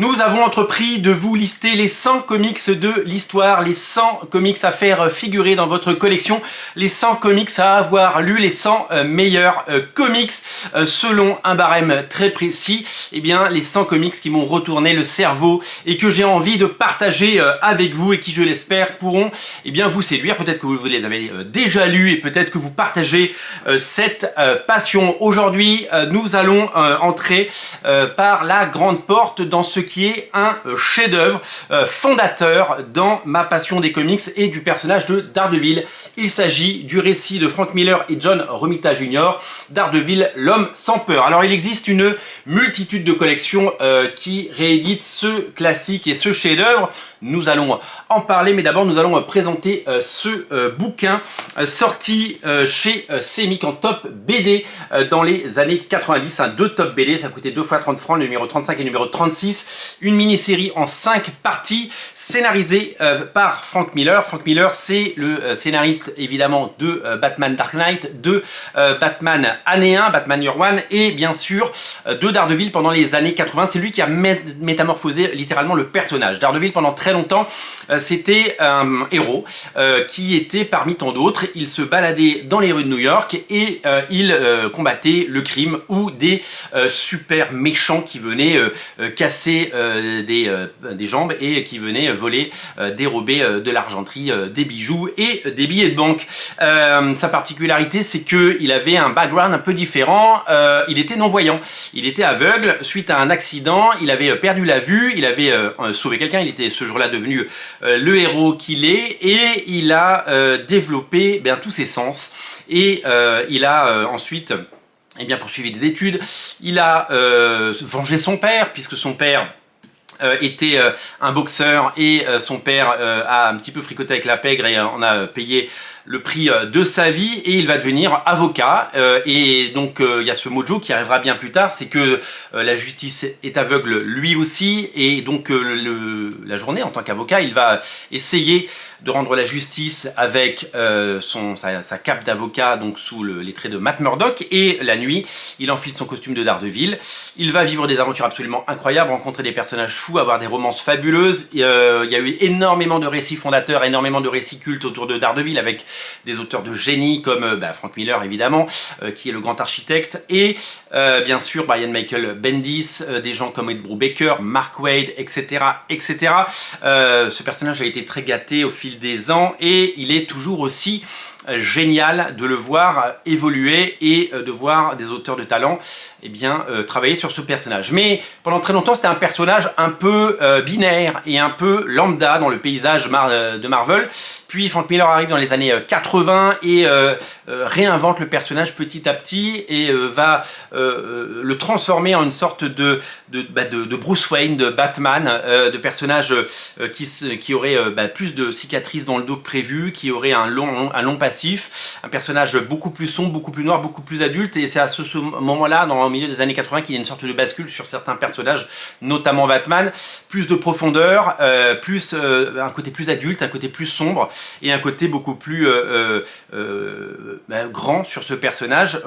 Nous avons entrepris de vous lister les 100 comics de l'histoire, les 100 comics à faire figurer dans votre collection, les 100 comics à avoir lu, les 100 meilleurs comics selon un barème très précis. Eh bien, les 100 comics qui m'ont retourné le cerveau et que j'ai envie de partager avec vous et qui, je l'espère, pourront vous séduire. Peut-être que vous les avez déjà lus et peut-être que vous partagez cette passion. Aujourd'hui, nous allons entrer par la grande porte dans ce qui est un chef-d'œuvre fondateur dans ma passion des comics et du personnage de Daredevil. Il s'agit du récit de Frank Miller et John Romita Jr., Daredevil, l'homme sans peur. Alors il existe une multitude de collections qui rééditent ce classique et ce chef-d'œuvre. Nous allons en parler, mais d'abord nous allons présenter ce bouquin sorti chez Semic en top BD dans les années 90. Deux top BD, ça coûtait 2 fois 30 francs, le numéro 35 et le numéro 36. Une mini-série en 5 parties, scénarisée par Frank Miller. Frank Miller, c'est le scénariste évidemment de Batman Dark Knight, de Batman Année 1, Batman Year One, et bien sûr de Daredevil pendant les années 80. C'est lui qui a métamorphosé littéralement le personnage. Daredevil, pendant très longtemps, c'était un héros qui était parmi tant d'autres. Il se baladait dans les rues de New York et il combattait le crime ou des super méchants qui venaient casser des jambes et qui venaient voler, dérober de l'argenterie, des bijoux et des billets de banque. Sa particularité, c'est qu'il avait un background un peu différent. Il était non-voyant, il était aveugle suite à un accident, il avait perdu la vue, il avait sauvé quelqu'un, il était ce jour-là devenu le héros qu'il est, et il a développé tous ses sens, et il a ensuite poursuivi des études. Il a vengé son père, puisque son père était un boxeur, et son père a un petit peu fricoté avec la pègre et en a payé le prix de sa vie, et il va devenir avocat. Et donc il y a ce mojo qui arrivera bien plus tard, c'est que la justice est aveugle lui aussi, et donc la journée en tant qu'avocat, il va essayer de rendre la justice avec sa cape d'avocat, donc sous les traits de Matt Murdock, et la nuit, il enfile son costume de Daredevil. Il va vivre des aventures absolument incroyables, rencontrer des personnages fous, avoir des romances fabuleuses. Il y a eu énormément de récits fondateurs, énormément de récits cultes autour de Daredevil, avec des auteurs de génie comme Frank Miller évidemment, qui est le grand architecte, et bien sûr Brian Michael Bendis, des gens comme Ed Brubaker, Mark Waid, etc. etc. Ce personnage a été très gâté au fil des ans, et il est toujours aussi génial de le voir évoluer et de voir des auteurs de talent travailler sur ce personnage. Mais pendant très longtemps, c'était un personnage un peu binaire et un peu lambda dans le paysage de Marvel. Puis Frank Miller arrive dans les années 80 et réinvente le personnage petit à petit, et va le transformer en une sorte de Bruce Wayne, de Batman, de personnage qui aurait plus de cicatrices dans le dos que prévu, qui aurait un long passif, un personnage beaucoup plus sombre, beaucoup plus noir, beaucoup plus adulte. Et c'est à ce moment-là, au milieu des années 80, qu'il y a une sorte de bascule sur certains personnages, notamment Batman. Plus de profondeur, un côté plus adulte, un côté plus sombre, et un côté beaucoup plus grand sur ce personnage.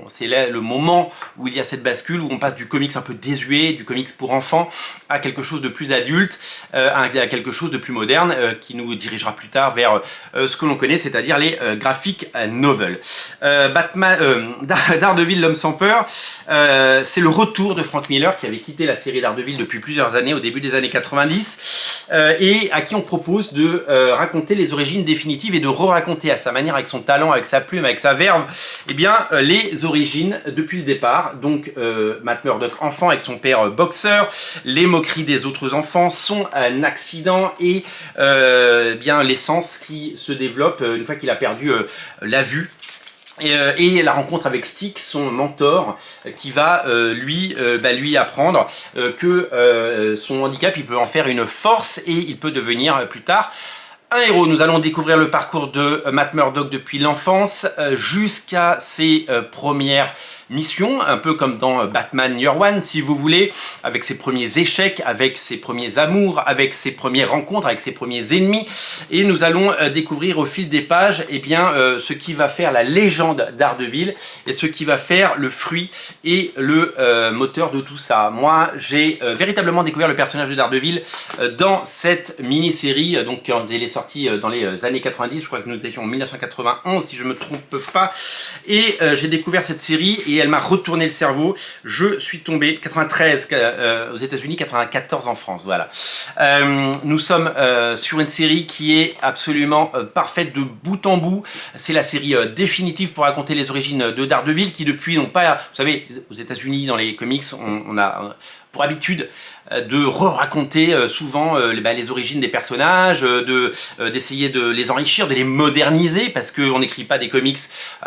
C'est là le moment où il y a cette bascule, où on passe du comics un peu désuet, du comics pour enfants, à quelque chose de plus adulte, à quelque chose de plus moderne, qui nous dirigera plus tard vers ce que l'on connaît, c'est-à-dire les graphic novels. Daredevil, l'homme sans peur, c'est le retour de Frank Miller, qui avait quitté la série Daredevil depuis plusieurs années, au début des années 90, et à qui on propose de raconter les origines définitives et de re-raconter à sa manière, avec son talent, avec sa plume, avec sa verve, les origines depuis le départ. Donc Matt Murdock enfant avec son père boxeur, les moqueries des autres enfants, son accident, et l'essence qui se développe une fois qu'il a perdu la vue. Et la rencontre avec Stick, son mentor, qui va lui apprendre que son handicap, il peut en faire une force, et il peut devenir plus tard un héros. Nous allons découvrir le parcours de Matt Murdock depuis l'enfance jusqu'à ses premières mission, un peu comme dans Batman Year One, si vous voulez, avec ses premiers échecs, avec ses premiers amours, avec ses premières rencontres, avec ses premiers ennemis. Et nous allons découvrir au fil des pages ce qui va faire la légende Daredevil et ce qui va faire le fruit et le moteur de tout ça. Moi, j'ai véritablement découvert le personnage de Daredevil dans cette mini-série, donc quand elle est sortie dans les années 90, je crois que nous étions en 1991 si je me trompe pas, et j'ai découvert cette série et elle m'a retourné le cerveau. Je suis tombé 93 aux États-Unis, 94 en France, voilà. Nous sommes sur une série qui est absolument parfaite de bout en bout. C'est la série définitive pour raconter les origines de Daredevil, qui depuis n'ont pas, vous savez, aux États-Unis dans les comics, on a pour habitude de raconter souvent les origines des personnages, d'essayer de les enrichir, de les moderniser, parce qu'on n'écrit pas des comics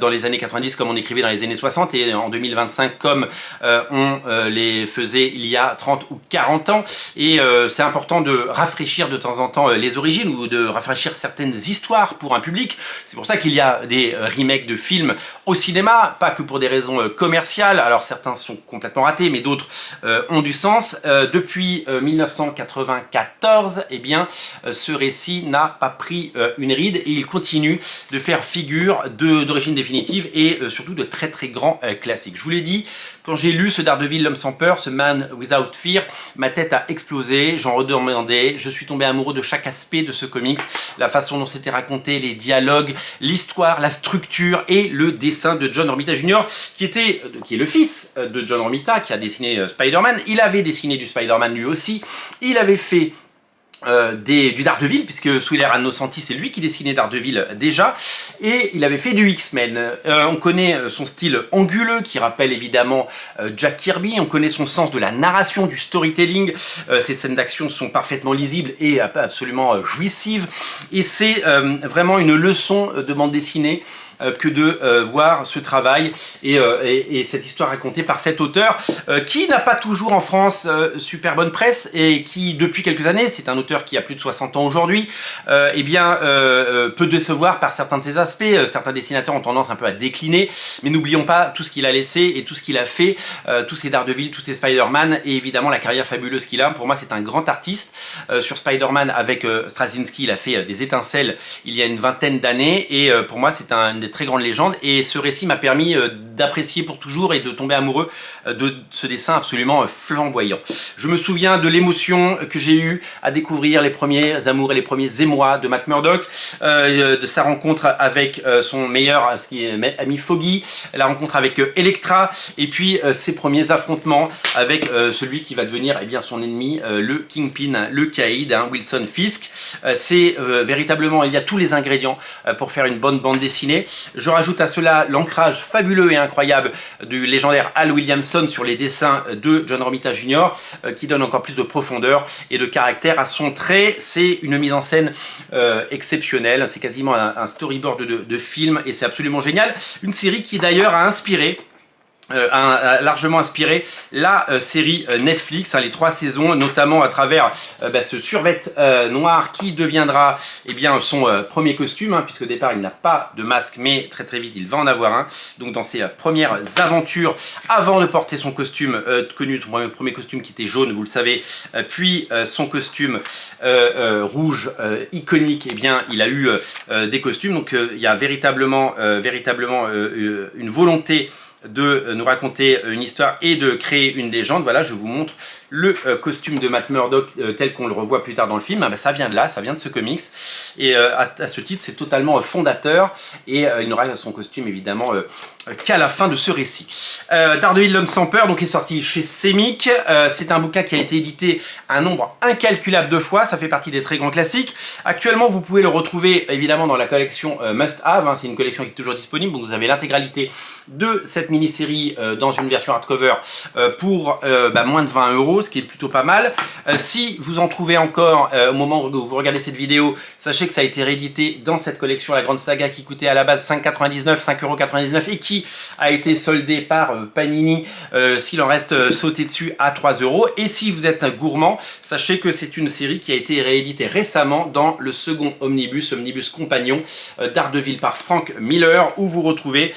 dans les années 90 comme on écrivait dans les années 60 et en 2025 comme on les faisait il y a 30 ou 40 ans. Et c'est important de rafraîchir de temps en temps les origines ou de rafraîchir certaines histoires pour un public. C'est pour ça qu'il y a des remakes de films au cinéma, pas que pour des raisons commerciales. Alors certains sont complètement ratés, mais d'autres ont du sens. Depuis 1994, eh bien, ce récit n'a pas pris une ride et il continue de faire figure d'origine définitive et surtout de très très grands classiques. Je vous l'ai dit, quand j'ai lu ce Daredevil, l'homme sans peur, ce Man Without Fear, ma tête a explosé, j'en redemandais, je suis tombé amoureux de chaque aspect de ce comics, la façon dont c'était raconté, les dialogues, l'histoire, la structure et le dessin de John Romita Jr. qui est le fils de John Romita, qui a dessiné Spider-Man. Il avait dessiné du Spider-Man lui aussi, il avait fait du Daredevil, puisque sous l'ère Annosanti, c'est lui qui dessinait Daredevil déjà, et il avait fait du X-Men. On connaît son style anguleux, qui rappelle évidemment Jack Kirby, on connaît son sens de la narration, du storytelling, ses scènes d'action sont parfaitement lisibles et absolument jouissives, et c'est vraiment une leçon de bande dessinée que de voir ce travail et cette histoire racontée par cet auteur qui n'a pas toujours en France super bonne presse et qui depuis quelques années, c'est un auteur qui a plus de 60 ans aujourd'hui, peut décevoir par certains de ses aspects. Certains dessinateurs ont tendance un peu à décliner, mais n'oublions pas tout ce qu'il a laissé et tout ce qu'il a fait, tous ses Daredevil, tous ses Spider-Man et évidemment la carrière fabuleuse qu'il a. Pour moi c'est un grand artiste. Sur Spider-Man avec Straczynski, il a fait des étincelles il y a une vingtaine d'années et pour moi c'est une des très grandes légendes et ce récit m'a permis d'apprécier pour toujours et de tomber amoureux de ce dessin absolument flamboyant. Je me souviens de l'émotion que j'ai eue à découvrir les premiers amours et les premiers émois de Matt Murdock, de sa rencontre avec son meilleur ami Foggy, la rencontre avec Elektra et puis ses premiers affrontements avec celui qui va devenir son ennemi, le Kingpin, le Caïd, Wilson Fisk. C'est véritablement, il y a tous les ingrédients pour faire une bonne bande dessinée. Je rajoute à cela l'ancrage fabuleux et incroyable du légendaire Al Williamson sur les dessins de John Romita Jr. Qui donne encore plus de profondeur et de caractère à son trait. C'est une mise en scène exceptionnelle, c'est quasiment un storyboard de film et c'est absolument génial. Une série qui d'ailleurs a inspiré a largement inspiré la série Netflix, les 3 saisons, notamment à travers ce survêt noir qui deviendra son premier costume, puisque au départ il n'a pas de masque, mais très très vite il va en avoir un. Donc dans ses premières aventures, avant de porter son costume connu, son premier costume qui était jaune, vous le savez, puis son costume rouge iconique, il a eu des costumes. Donc il y a véritablement une volonté de nous raconter une histoire et de créer une légende. Voilà, je vous montre le costume de Matt Murdock tel qu'on le revoit plus tard dans le film. Ça vient de là, ça vient de ce comics. Et à ce titre, c'est totalement fondateur. Et il n'aura son costume évidemment qu'à la fin de ce récit. Daredevil, l'homme sans peur, donc est sorti chez Semic. C'est un bouquin qui a été édité un nombre incalculable de fois. Ça fait partie des très grands classiques. Actuellement, vous pouvez le retrouver évidemment dans la collection Must Have. C'est une collection qui est toujours disponible. Donc vous avez l'intégralité de cette mini-série dans une version hardcover pour moins de 20 €. €, ce qui est plutôt pas mal. Si vous en trouvez encore au moment où vous regardez cette vidéo, sachez que ça a été réédité dans cette collection, la Grande Saga, qui coûtait à la base 5,99 €, 5,99 € et qui a été soldé par Panini, s'il en reste sauté dessus, à 3 €. Et si vous êtes un gourmand, sachez que c'est une série qui a été rééditée récemment dans le second omnibus Compagnon Daredevil par Frank Miller, où vous retrouvez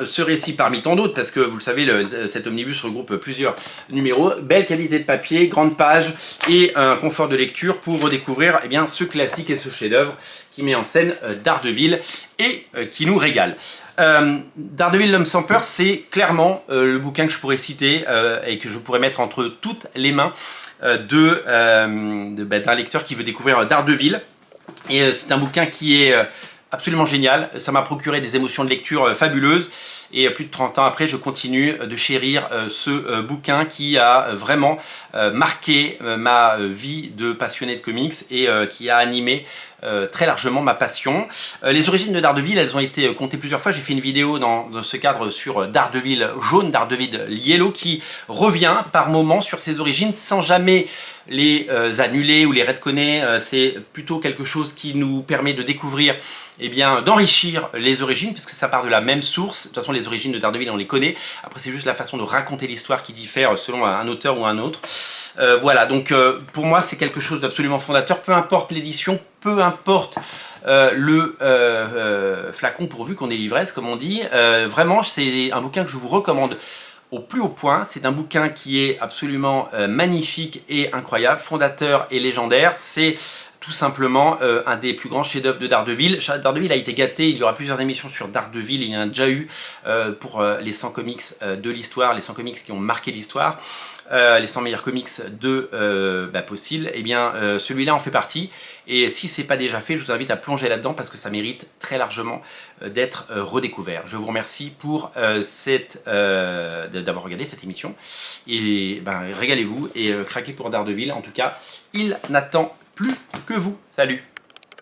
ce récit parmi tant d'autres, parce que vous le savez, cet omnibus regroupe plusieurs numéros. Belle qualité de papier, grande page et un confort de lecture pour redécouvrir ce classique et ce chef-d'œuvre qui met en scène Daredevil et qui nous régale. Daredevil l'homme sans peur, c'est clairement le bouquin que je pourrais citer et que je pourrais mettre entre toutes les mains d'un lecteur qui veut découvrir Daredevil. Et c'est un bouquin qui est absolument génial. Ça m'a procuré des émotions de lecture fabuleuses. Et plus de 30 ans après, je continue de chérir ce bouquin qui a vraiment marqué ma vie de passionné de comics et qui a animé très largement ma passion. Les origines de Daredevil, elles ont été contées plusieurs fois. J'ai fait une vidéo dans ce cadre sur Daredevil jaune, Daredevil yellow, qui revient par moments sur ses origines sans jamais les annuler ou les retconner. C'est plutôt quelque chose qui nous permet de découvrir, d'enrichir les origines, puisque ça part de la même source. De toute façon, les origines de Daredevil, on les connaît. Après, c'est juste la façon de raconter l'histoire qui diffère selon un auteur ou un autre. Voilà, donc pour moi, c'est quelque chose d'absolument fondateur. Peu importe l'édition, peu importe le flacon, pourvu qu'on ait l'ivresse, comme on dit. Vraiment, c'est un bouquin que je vous recommande au plus haut point. C'est un bouquin qui est absolument magnifique et incroyable, fondateur et légendaire. C'est tout simplement un des plus grands chefs-d'œuvre de Daredevil. Daredevil a été gâté, il y aura plusieurs émissions sur Daredevil, il y en a déjà eu pour les 100 comics de l'histoire, les 100 comics qui ont marqué l'histoire, les 100 meilleurs comics de possible. Celui-là en fait partie, et si ce n'est pas déjà fait, je vous invite à plonger là-dedans parce que ça mérite très largement d'être redécouvert. Je vous remercie pour d'avoir regardé cette émission, et régalez-vous et craquez pour Daredevil. En tout cas, il n'attend plus que vous. Salut!